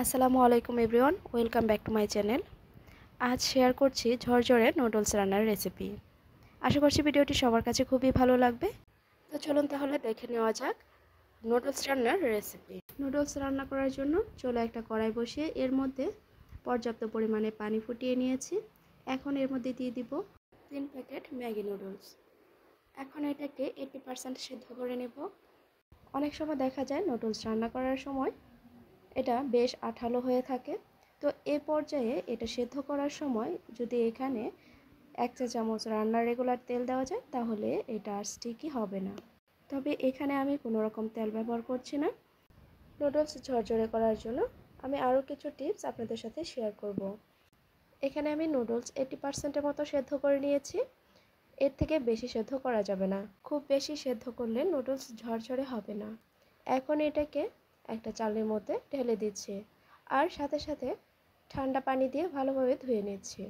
আসসালামু আলাইকুম everyone, welcome back to my channel. আজ শেয়ার করছি ঝরঝরে নুডলস রান্নার রেসিপি। আশা করছি ভিডিওটি সবার কাছে খুবই ভালো লাগবে। তো চলুন তাহলে দেখে নেওয়া যাক নুডলস রান্নার রেসিপি। নুডলস রান্না করার জন্য চলো একটা কড়াই বসিয়ে এর মধ্যে পর্যাপ্ত পরিমাণে পানি ফুটিয়ে নিয়েছি। এখন এর মধ্যে দিয়ে দিব 3 প্যাকেট ম্যাগি নুডলস। এখন এটাকে 80% সিদ্ধ করে নেব। অনেক সময় দেখা যায় নুডলস রান্না করার সময় এটা বেশ আঠালো হয়ে থাকে। তো এই পর্যায়ে এটা সেদ্ধ করার সময় যদি এখানে 1 চা চামচ রান্নার রেগুলার তেল দেওয়া যায় তাহলে এটা আর স্টিকি হবে না। তবে এখানে আমি কোনো রকম তেল ব্যবহার করছি না। নুডলস ঝরঝরে করার জন্য আমি আরও কিছু টিপস আপনাদের সাথে শেয়ার করব। এখানে আমি নুডলস 80%-এর মতো সেদ্ধ করে নিয়েছি। এর থেকে বেশি সেদ্ধ করা যাবে না। খুব বেশি সেদ্ধ করলে নুডলস ঝরঝরে হবে না। এখন এটাকে একটা চালনির মধ্যে ঢেলে দিচ্ছি আর সাথে সাথে ঠান্ডা পানি দিয়ে ভালোভাবে ধুয়ে নিচ্ছি।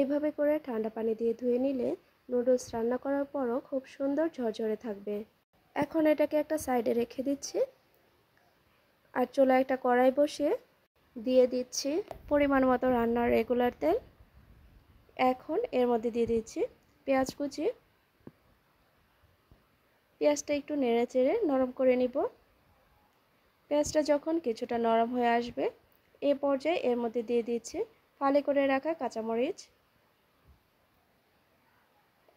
এভাবে করে ঠান্ডা পানি দিয়ে ধুয়ে নিলে নুডলস রান্না করার পরও খুব সুন্দর ঝরঝরে থাকবে। এখন এটাকে একটা সাইডে রেখে দিচ্ছি আর চুলায় একটা কড়াই বসিয়ে দিয়ে দিচ্ছি পরিমাণ মতো রান্নার রেগুলার তেল। এখন এর মধ্যে দিয়ে দিচ্ছি পেঁয়াজ কুচি। পেঁয়াজটা একটু নেড়ে চেড়ে নরম করে নিব। পেঁয়াজটা যখন কিছুটা নরম হয়ে আসবে এই পর্যায়ে এর মধ্যে দিয়ে দিচ্ছি ফালি করে রাখা কাঁচামরিচ।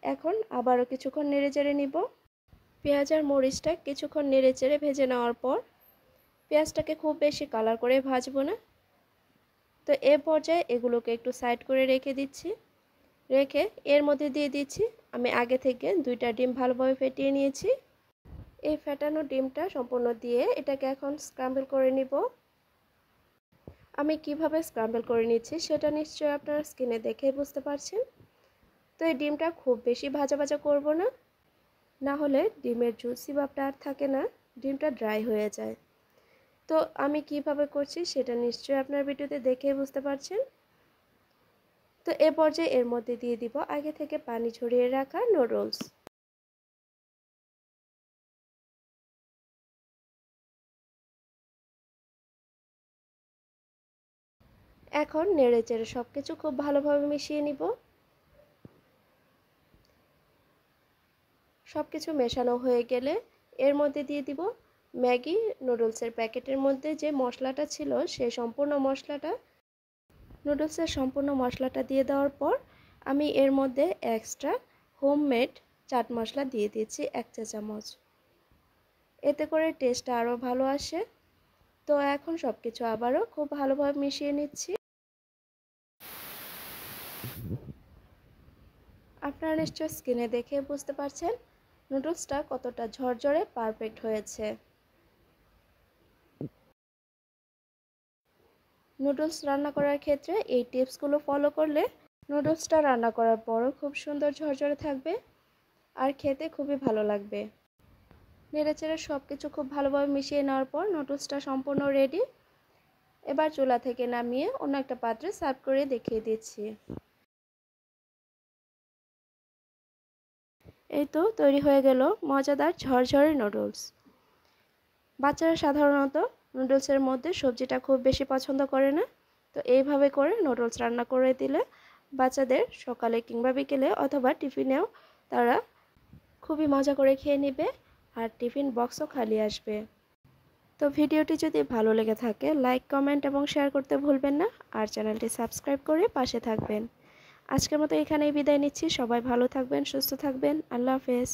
এখন আবারও কিছুক্ষণ নেড়ে চেড়ে নিব। পেঁয়াজ আর মরিচটা কিছুক্ষণ নেড়ে চেড়ে ভেজে নেওয়ার পর পেঁয়াজটাকে খুব বেশি কালার করে ভাজবো না। তো এ পর্যায়ে এগুলোকে একটু সাইড করে রেখে দিচ্ছি। রেখে এর মধ্যে দিয়ে দিচ্ছি আমি আগে থেকে 2টা ডিম ভালোভাবে ফেটিয়ে নিয়েছি। এই ফেটানো ডিমটা সম্পূর্ণ দিয়ে এটাকে এখন স্ক্র্যাম্বল করে নিব। আমি কিভাবে স্ক্র্যাম্বল করে নিচ্ছি সেটা নিশ্চয়ই আপনারা স্ক্রিনে দেখেই বুঝতে পারছেন। তো এই ডিমটা খুব বেশি ভাজা ভাজা করব না, না হলে ডিমের জুসি ভাবটা আর থাকে না, ডিমটা ড্রাই হয়ে যায়। তো আমি কিভাবে করছি সেটা নিশ্চয়ই আপনার ভিডিওতে দেখেই বুঝতে পারছেন। তো এ পর্যায়ে এর মধ্যে দিয়ে দিব আগে থেকে পানি ঝরিয়ে রাখা নুডলস। এখন নেড়ে চেড়ে সব কিছু খুব ভালোভাবে মিশিয়ে নিব। সব কিছু মেশানো হয়ে গেলে এর মধ্যে দিয়ে দিব ম্যাগি নুডলসের প্যাকেটের মধ্যে যে মশলাটা ছিল সেই সম্পূর্ণ মশলাটা। নুডলসের সম্পূর্ণ মশলাটা দিয়ে দেওয়ার পর আমি এর মধ্যে এক্সট্রা হোমমেড চাট মশলা দিয়ে দিচ্ছি 1 চা চামচ। এতে করে টেস্টটা আরও ভালো আসে। তো এখন সব কিছু আবারও খুব ভালোভাবে মিশিয়ে নিচ্ছি। আপনারা নিশ্চয়ই স্ক্রিনে দেখে বুঝতে পারছেন নুডলসটা কতটা ঝরঝরে পারফেক্ট হয়েছে। নুডলস রান্না করার ক্ষেত্রে এই টিপসগুলো ফলো করলে নুডলসটা রান্না করার পরও খুব সুন্দর ঝরঝরে থাকবে আর খেতে খুবই ভালো লাগবে। নেড়েচেড়ে সব কিছু খুব ভালোভাবে মিশিয়ে নেওয়ার পর নুডলসটা সম্পূর্ণ রেডি। এবার চুলা থেকে নামিয়ে অন্য একটা পাত্রে সার্ভ করে দেখিয়ে দিচ্ছি। এই তো তৈরি হয়ে গেল মজাদার ঝরঝরে নুডলস। বাচ্চারা সাধারণত নুডলসের মধ্যে সবজিটা খুব বেশি পছন্দ করে না। তো এইভাবে করে নুডলস রান্না করে দিলে বাচ্চাদের সকালে কিংবা বিকেলে অথবা টিফিনেও তারা খুবই মজা করে খেয়ে নেবে আর টিফিন বক্সও খালি আসবে। তো ভিডিওটি যদি ভালো লেগে থাকে লাইক, কমেন্ট এবং শেয়ার করতে ভুলবেন না আর চ্যানেলটি সাবস্ক্রাইব করে পাশে থাকবেন। আজকের মতো এখানেই বিদায় নিচ্ছি। সবাই ভালো থাকবেন, সুস্থ থাকবেন। আল্লাহ হাফেজ।